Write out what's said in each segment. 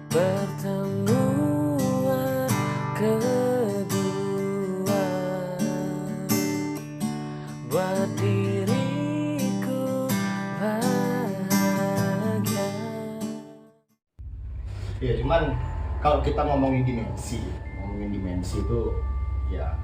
Pertemuan kedua buat diriku bahagia. Ya cuman kalau kita ngomongin dimensi itu ya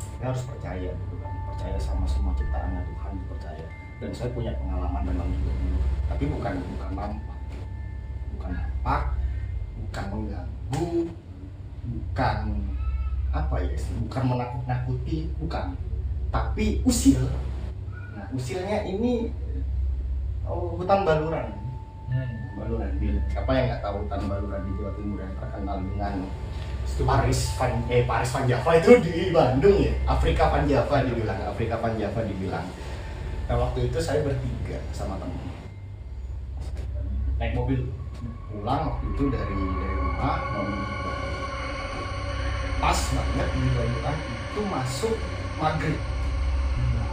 kita harus percaya gitu kan, percaya sama semua ciptaannya Tuhan, percaya. Dan saya punya pengalaman dalam hidup ini, tapi bukan nampak, bukan mengganggu, bukan apa ya, bukan menakut-nakuti, bukan, tapi usil. Nah usilnya ini hutan baluran. Baluran di apa yang nggak tahu, hutan baluran di Jawa Timur yang terkenal dengan Paris Van Java itu di Bandung ya, Afrika Van Java dibilang. Nah waktu itu saya bertiga sama teman naik mobil pulang waktu itu dari rumah mau menuju Bandung. Pas banget di Bandung itu masuk maghrib.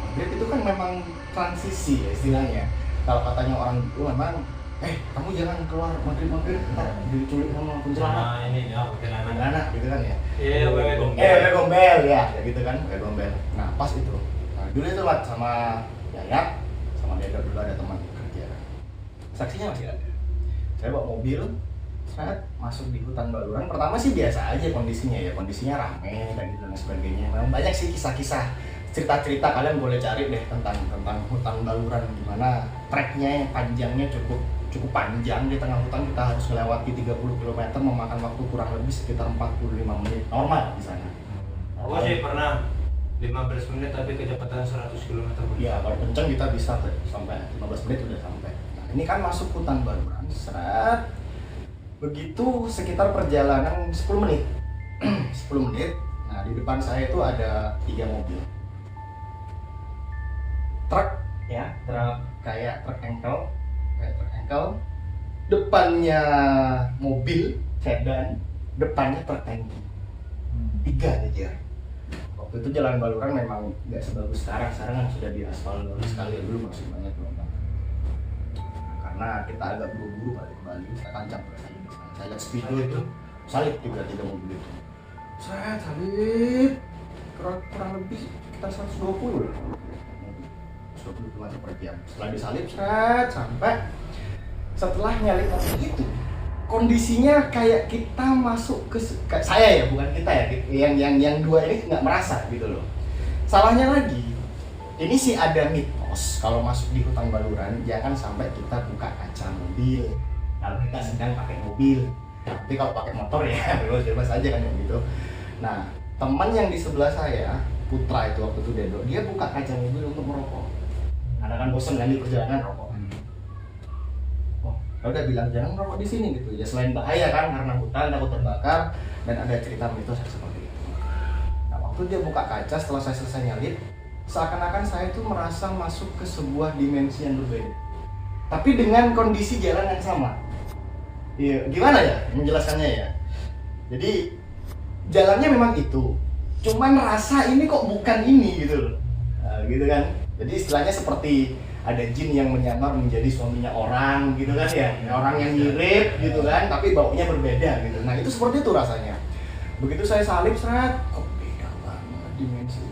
Maghrib itu kan memang transisi ya istilahnya. Kalau katanya orang itu memang kamu jangan keluar maghrib ntar diculik sama kuntilanak. Ini ya kuntilanak gitu kan ya. Iya, wewe gombel ya gitu kan, wewe gombel. Nah pas itu, dulu itu lewat sama Yayat, sama Deda, dulu ada teman kerja. Saksinya masih ada. Saya bawa mobil, saya masuk di hutan baluran. Pertama sih biasa aja kondisinya rame dan gitu dan sebagainya. Memang banyak sih kisah-kisah, cerita-cerita, kalian boleh cari deh tentang hutan baluran, gimana treknya yang panjangnya cukup panjang. Di tengah hutan kita harus melewati 30 km, memakan waktu kurang lebih sekitar 45 menit normal di sana. Aku sih pernah 15 menit tapi kecepatan 100 km. Iya, kalau kenceng kita bisa sampai 15 menit udah sampai. Nah, ini kan masuk hutan baluran, seret. Begitu sekitar perjalanan 10 menit. 10 menit. Nah, di depan saya itu ada 3 mobil. Truk ya, kayak truk engkel. Depannya mobil sedan, depannya truk tangki. 3 aja. Waktu itu jalan baluran memang nggak sebagus sekarang kan sudah diaspal sekali, dulu masih banyak gelombang. Karena kita agak buru-buru balik ke Bali, saya tancap saya lihat speedo itu salib juga 3 mobil itu. Saya salib kurang lebih kita 120 km per jam. Setelah disalib sampai setelah nyalip mobil itu kondisinya kayak kita masuk ke saya ya, bukan kita ya, yang 2 ini nggak merasa gitu loh. Salahnya lagi, ini sih ada mitos kalau masuk di hutan baluran jangan sampai kita buka kaca mobil kalau kita sedang pakai mobil. Tapi kalau pakai motor ya bebas aja kan gitu. Nah teman yang di sebelah saya, Putra itu waktu itu dia buka kaca mobil untuk merokok. Karena kan bosan kan di perjalanan rokok. Udah bilang jangan merokok di sini gitu ya, selain bahaya kan karena hutan takut terbakar dan ada cerita mitos seperti itu. Nah waktu dia buka kaca setelah saya selesai nyalip, seakan-akan saya itu merasa masuk ke sebuah dimensi yang berbeda, tapi dengan kondisi jalan yang sama. Iya, gimana ya menjelaskannya ya? Jadi jalannya memang itu, cuman rasa ini kok bukan ini gitu loh, nah, gitu kan. Jadi istilahnya seperti ada jin yang menyamar menjadi suaminya orang gitu kan ya, orang yang mirip gitu kan, tapi baunya berbeda gitu. Nah itu seperti itu rasanya. Begitu saya salib kok beda banget dimensi.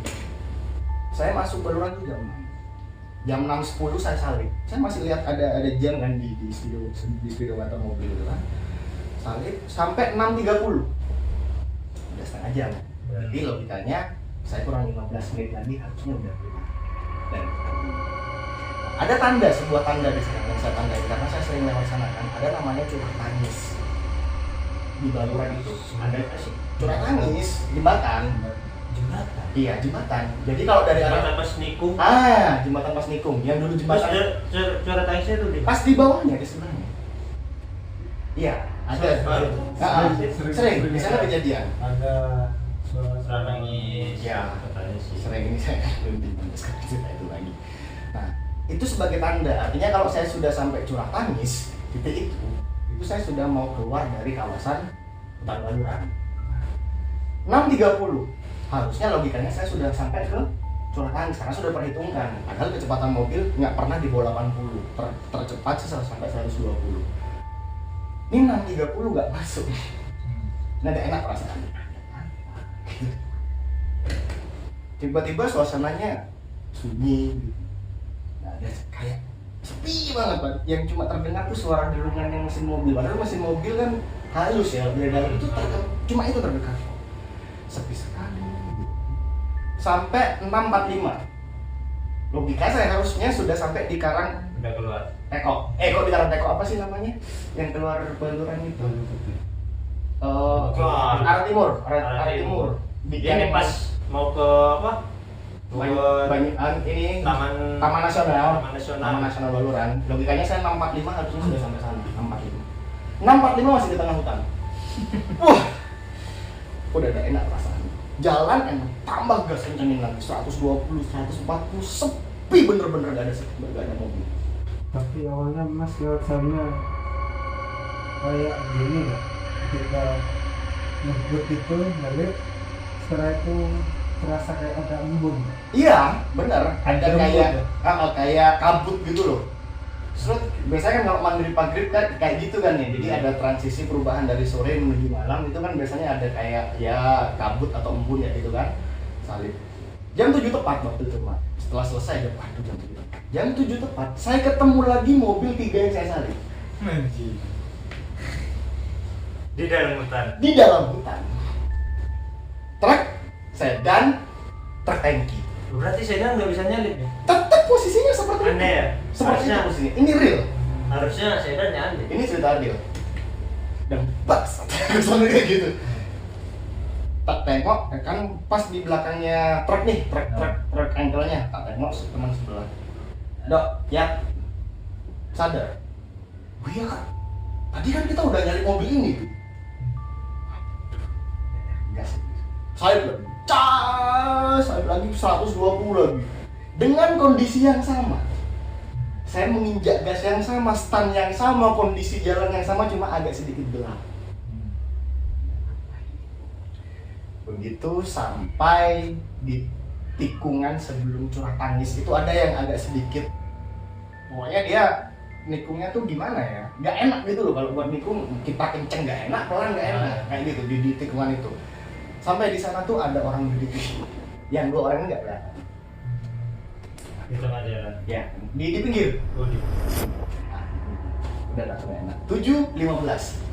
Saya masuk baluran itu jam 6.10 saya salib. Saya masih lihat ada jam kan di speedometer mobil itu kan. Salib sampai 6.30. Udah setengah jam. Berarti logikanya saya kurang 15 menit lagi harusnya udah keluar. Dan ada sebuah tanda di sana yang saya tandai karena saya sering lewat sana kan, ada namanya curah tangis di baluran itu. Ada curah tangis, jembatan. Iya, jembatan. Jadi kalau dari arah jembatan Pas Nikung. Jembatan Pas Nikung yang dulu jembatan. Curah tangisnya itu pas di bawahnya, di sebelahnya. Iya, ada. Sering di sana kejadian. Ada curah tangis. Ya, katanya sih. Sering ini saya belum cerita itu lagi. Nah, itu sebagai tanda, artinya kalau saya sudah sampai curah tangis titik itu saya sudah mau keluar dari kawasan hutan baluran. 6.30 harusnya logikanya saya sudah sampai ke curah tangis karena sudah perhitungkan, padahal kecepatan mobil nggak pernah di bawah 80, tercepat sih sampai 120. Ini 6.30 nggak masuk. Nah, gak enak perasaan. Tiba-tiba suasananya sunyi gitu. Nah, ada kayak sepi banget, Pak. Yang cuma terdengar tuh suara derungan yang mesin mobil. Padahal mesin mobil kan halus ya, dari dalam itu cuma itu terdengar. Sepi sekali. Sampai 6.45. Logika saya harusnya sudah sampai di Karang Udah keluar. Teko. Kok di Karang Teko apa sih namanya? Yang keluar baluran itu. Arah Timur, arah Timur. Ini pas mau ke apa? Banyak ini Taman Nasional. Taman Nasional. Taman Nasional Baluran. Logikanya saya 6.45 harusnya sudah sampai sana. 6.45. 6.45 masih di tengah hutan. Wah. Udah ada enak perasaan. Jalan enak, tambah gas kencengin lagi 120, 140, sepi bener-bener gak ada mobil. Tapi awalnya Mas lewat sana kayak gini ya, kita ngebut itu balik, setelah itu terasa kayak ada embun. Iya, bener. Ada Ada kayak embun kayak kabut gitu loh. Terus biasanya kan kalau maghrib kan kayak gitu kan ya. Jadi ada transisi perubahan dari sore menuju malam itu kan biasanya ada kayak ya kabut atau embun ya gitu kan. Salib. Jam 7 tepat waktu itu, Pak. Setelah selesai jam 7 tepat. Jam 7 tepat, saya ketemu lagi mobil 3 yang saya salib. Anjing. Di dalam hutan. Di dalam hutan. Truk sedan, truk tangki. Berarti sedan nggak bisa nyalip ya? Tetap posisinya seperti itu. Aneh ya? Seperti itu Harusnya- posisinya. Ini real. Harusnya sedan nyalip. Ini cerita adil. Dan bas, soalnya kayak gitu. Tak tengok, kan pas di belakangnya truk nih, truk angle-nya. Tak tengok teman sebelah. Dok, ya sadar. Oh iya kak, tadi kan kita udah nyari mobil ini. Gas. Saya lagi, saya lagi 120 lagi. Dengan kondisi yang sama. Saya menginjak gas yang sama, stand yang sama, kondisi jalan yang sama, cuma agak sedikit gelap. Begitu sampai di tikungan sebelum curah tangis itu ada yang agak sedikit, pokoknya dia nikungnya tuh gimana ya, nggak enak gitu loh. Kalau buat nikung kita kenceng nggak enak, pelan nggak enak, kayak gitu di tikungan itu. Sampai di sana tuh ada orang berdiri, yang 2 orang ini nggak kelihatan. Di tengah jalan. Ya, di pinggir. Oh, di. Udah langsung enak. 7.15.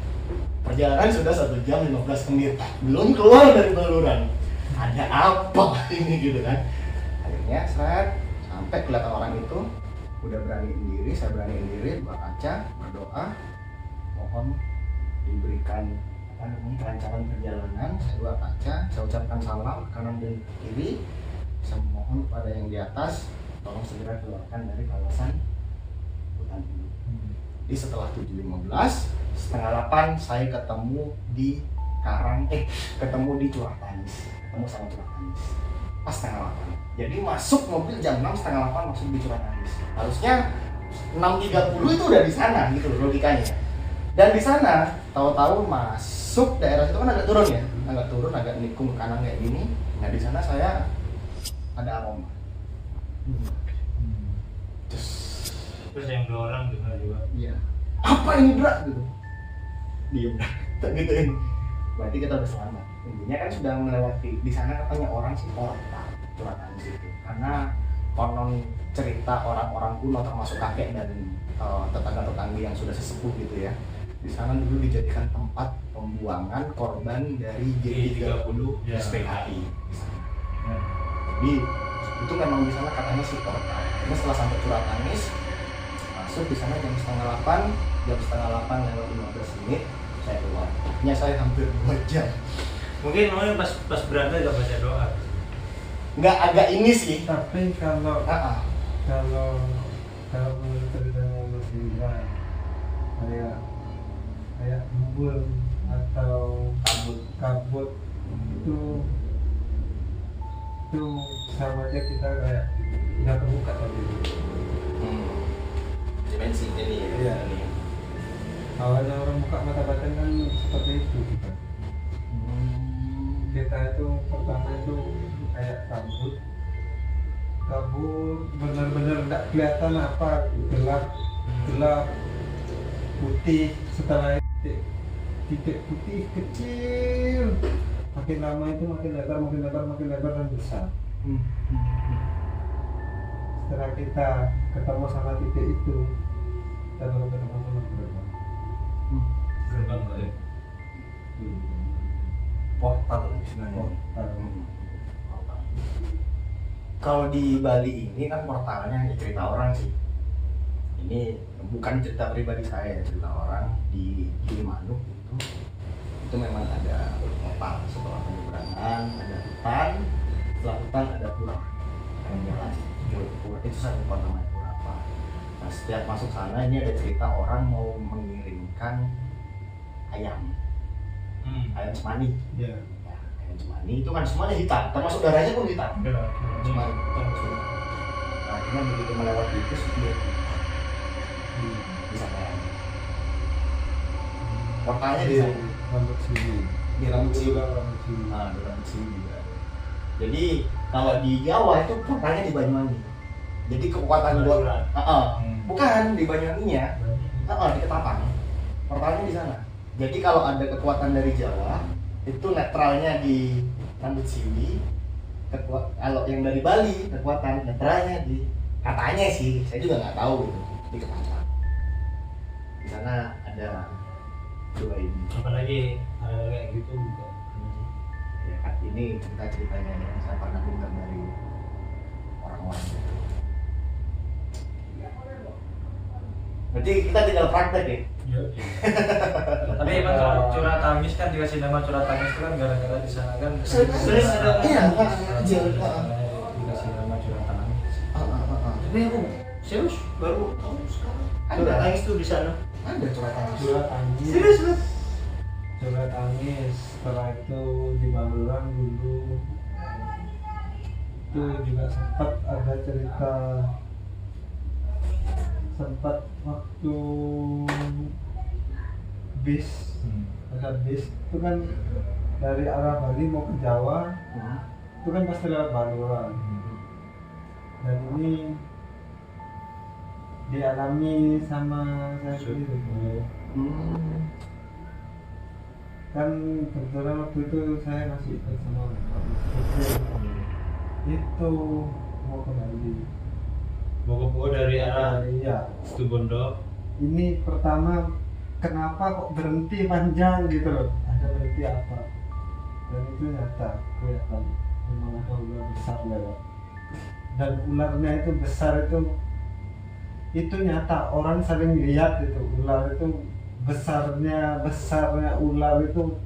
Perjalanan sudah 1 jam 15 menit. Belum keluar dari Baluran. Ada apa ini gitu kan? Akhirnya saya sampai kelihatan orang itu udah beraniin diri, saya beraniin diri, buka kaca, berdoa, mohon diberikan kelancaran perjalanan. Saya buka kaca, saya ucapkan salam kanan dan kiri. Saya mohon kepada yang di atas tolong segera keluarkan dari kawasan hutan ini. Di setelah 7.15, setengah 8 saya ketemu di ketemu di Curah Tangis, ketemu sama Curah Tangis pas setengah 8. Jadi masuk mobil jam 6, setengah 8 masuk di Curah Tangis. Harusnya 6.30 itu udah di sana gitu loh logikanya. Dan di sana tahu-tahu masuk daerah itu kan agak turun ya, agak nikung ke kanan kayak gini. Nah di sana saya ada aroma. Terus yang 2 orang juga. Iya. Apa ini Dra? Gitu. Diem. Tak gituin. Berarti kita udah selamat. Intinya kan sudah melewati. Di sana katanya orang sih portal Curah Tangis itu. Karena konon cerita orang-orang kuno termasuk kakek dan tetangga-tetangga yang sudah sesepuh gitu ya. Di sana dulu dijadikan tempat pembuangan korban dari G30 Ya. SPKI. Jadi itu memang di sana katanya sih portal. Ini setelah sampai Curah Tangis masuk di sana jam setengah 8 lewat 15 menit saya keluar. Artinya saya hampir 2 jam. Mungkin pas berada gak baca doa. Nggak agak ini sih. Tapi kalau Ah, kalau menurut ceritanya Mas Indra kayak embun atau kabut itu sama aja kita kayak udah kebuka tadi. Dimensi ini ya. Iya. Ini. Awalnya orang buka mata batin kan seperti itu kita. Kita itu pertama itu kayak kabut benar-benar nggak kelihatan apa, gelap putih. Setelah itu titik putih kecil, makin lama itu makin lebar dan besar. Setelah kita ketemu sama titik itu, kita baru ketemu sama gerbang. Gerbang gaib. Portal istilahnya. Portal. Kalau di Bali ini kan portalnya cerita orang sih. Ini bukan cerita pribadi saya, cerita orang di Gilimanuk itu memang ada portal setelah penyeberangan, ada hutan, setelah hutan ada pura yang jalan. Pura itu saya lupa namanya pura apa. Nah, setiap masuk sana ini ada cerita orang mau mengirimkan ayam cemani. Ya. Ya, ayam cemani itu kan semuanya hitam, termasuk darahnya pun hitam. Cemani. Nah, akhirnya begitu melewati itu dia bisa kayak portalnya di sana. Rambut sini. Di Rambut Siwi. Rambut sini. Nah, di Rambut Siwi juga. Jadi kalau di Jawa itu portalnya di Banyuwangi. Jadi kekuatan buat bukan di Banyuwanginya, di Ketapang. Portalnya di sana. Jadi kalau ada kekuatan dari Jawa, itu netralnya di Rambut Siwi. Kalau yang dari Bali, kekuatan netralnya di, katanya sih, saya juga nggak tahu gitu, di Ketapang. Di sana ada dua ini. Apalagi hal kayak gitu juga. Ya kan ini cerita-ceritanya yang saya pernah dengar dari orang-orang itu. Berarti kita tinggal praktek ya? Tapi emang kalau curhat tangis kan dikasih nama curhat tangis itu kan gara-gara di sana kan Sering ada. Iya, kecil. dikasih nama curhat tangis. Tapi aku serius baru tahu sekarang. Ada nangis tuh di sana. Ada curhat tangis. Curhat tangis. Serius lu? Curhat tangis. Setelah itu di Baluran dulu itu juga sempat ada cerita, sempat waktu bis ada bis itu kan dari arah Bali mau ke Jawa itu kan pasti lewat Baluran. Dan ini dialami sama saya sendiri. Kan kebetulan waktu itu saya masih ikut sama itu mau ke Bali. Mau dari arah Iya. Situbondo. Ini pertama kenapa kok berhenti panjang gitu loh, ada berhenti apa, dan itu nyata kelihatan memang ada ular besar lewat, dan ularnya itu besar, itu nyata, orang sering lihat itu ular itu besarnya ular itu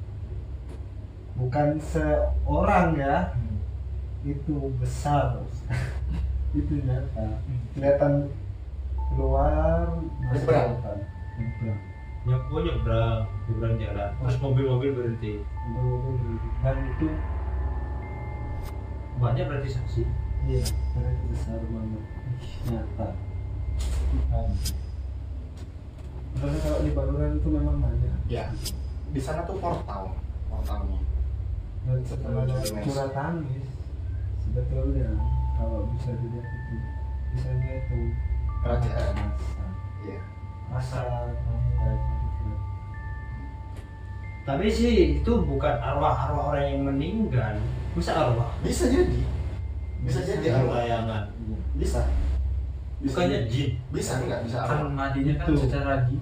bukan seorang ya, itu besar. Itu nyata kelihatan keluar masuk Nyebrang. hutan. Nyebrang. nyebrang jalan. Terus mobil-mobil berhenti. Dan itu Banyak berarti saksi. iya, karena itu besar banget, nyata. Karena kalau di Baluran itu memang banyak. Ya, di sana tuh portalnya. Dan setelah ada curhat tangis, sebetulnya kalau bisa dilihat itu misalnya itu Kerajaan. Iya. masa ya, gitu. Tapi sih itu bukan arwah-arwah orang yang meninggal. Bisa arwah. Bisa jadi. Bisa jadi arwah. Bayangan. Bisa. Bukannya jin. Bisa enggak bisa Kan arwah. madinya kan Itu. secara gini.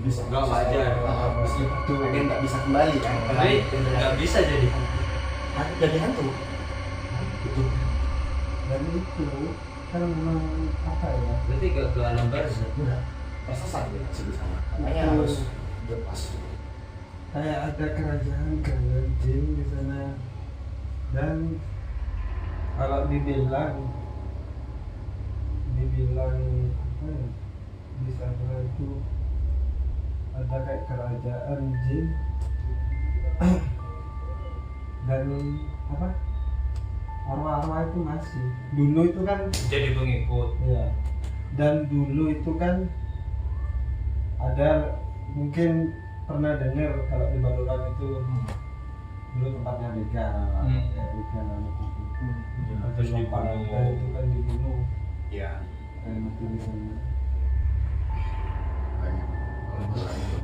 Bisa. Enggak wajar. Bisa. Itu. Agen nggak bisa kembali kan? Tapi nggak bisa jadi. Jadi hantu. Itu. Dan itu kan memang apa ya, Berarti ke alam barzah. Udah. Tersesat dia di sana. Makanya Itu. harus lepas. kayak ada kerajaan jin di sana. Dan kalau dibilang apa ya, di sana itu ada kayak kerajaan jin dan apa, arwah-arwah itu masih dulu itu kan Jadi pengikut. ya, dan dulu itu kan ada, mungkin pernah dengar kalau di Baluran itu dulu tempatnya begal, ya begal itu. Terus Dan dibunuh. itu kan dibunuh Iya. dan mati di sana. Banyak. Kalau itu.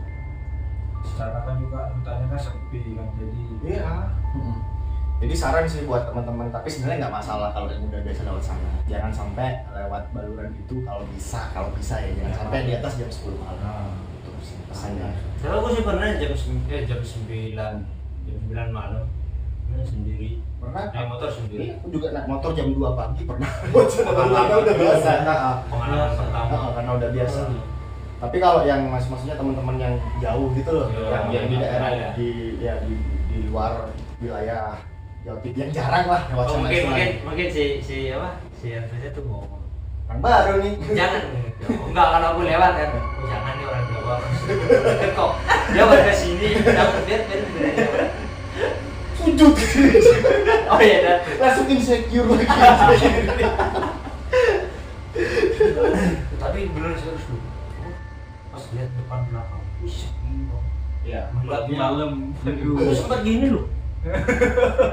sana kan juga hutannya kan sepi kan, jadi Iya. Jadi saran sih buat teman-teman, tapi sebenarnya nggak masalah kalau yang udah biasa lewat sana. Jangan sampai lewat Baluran itu kalau bisa ya, jangan sampai di atas jam 10 malam. Itu sih pesannya. Kalau aku sih pernah jam 9 malam sendiri. Pernah? Naik motor Iya, sendiri. aku juga naik motor jam 2 pagi pernah. Karena udah biasa. Pengalaman pertama. Karena udah biasa. Tapi kalau yang maksudnya teman-teman yang jauh gitu loh, yang di daerah ya. di luar wilayah Jawa Timur, yang jarang lah lewat Oh, sana. mungkin si Andrea tuh ngomong. Orang baru nih. Jangan. Enggak, kalau aku lewat kan. Jangan nih orang Jawa. Deket kok. Dia baru ke sini. Jangan biar. Sujud. Oh iya dah. Langsung insecure lagi. Tapi bener serius lu. Pas lihat depan belakang. Wih, gila. Iya. malam Aku sempat gini loh.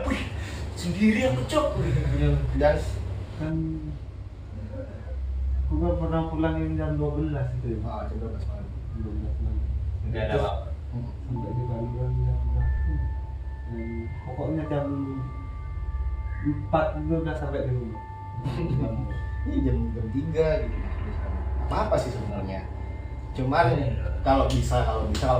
Wih, sendiri aku cok. Dan Kan aku kan pernah pulang yang jam 12 itu ya. jam 12 malam. 12 malam. Enggak ada apa. Sampai di Baluran jam berapa? Pokoknya jam 4 itu udah sampai di rumah. Ini jam 3 gitu. Apa sih sebenarnya? Cuman kalau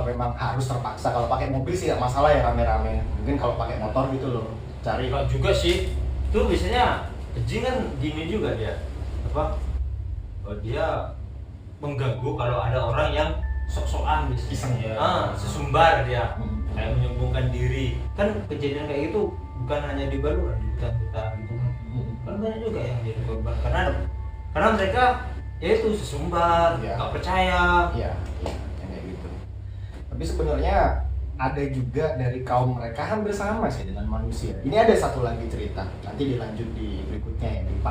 memang harus terpaksa, kalau pakai mobil sih nggak masalah ya, rame-rame. Mungkin kalau pakai motor gitu loh, cari. Enggak juga sih. Itu biasanya keji kan gini juga dia. Apa? Oh, dia mengganggu kalau ada orang yang sok-sokan Iseng. sesumbar dia. Kayak menyombongkan diri. Kan kejadian kayak gitu bukan hanya di Baluran, di hutan-hutan gitu. Kan banyak juga yang jadi korban karena mereka ya itu sesumbar, Iya. nggak percaya. Iya, yang kayak gitu. Tapi sebenarnya ada juga dari kaum mereka hampir sama sih dengan manusia. Ini ada satu lagi cerita, nanti dilanjut di berikutnya ya, di part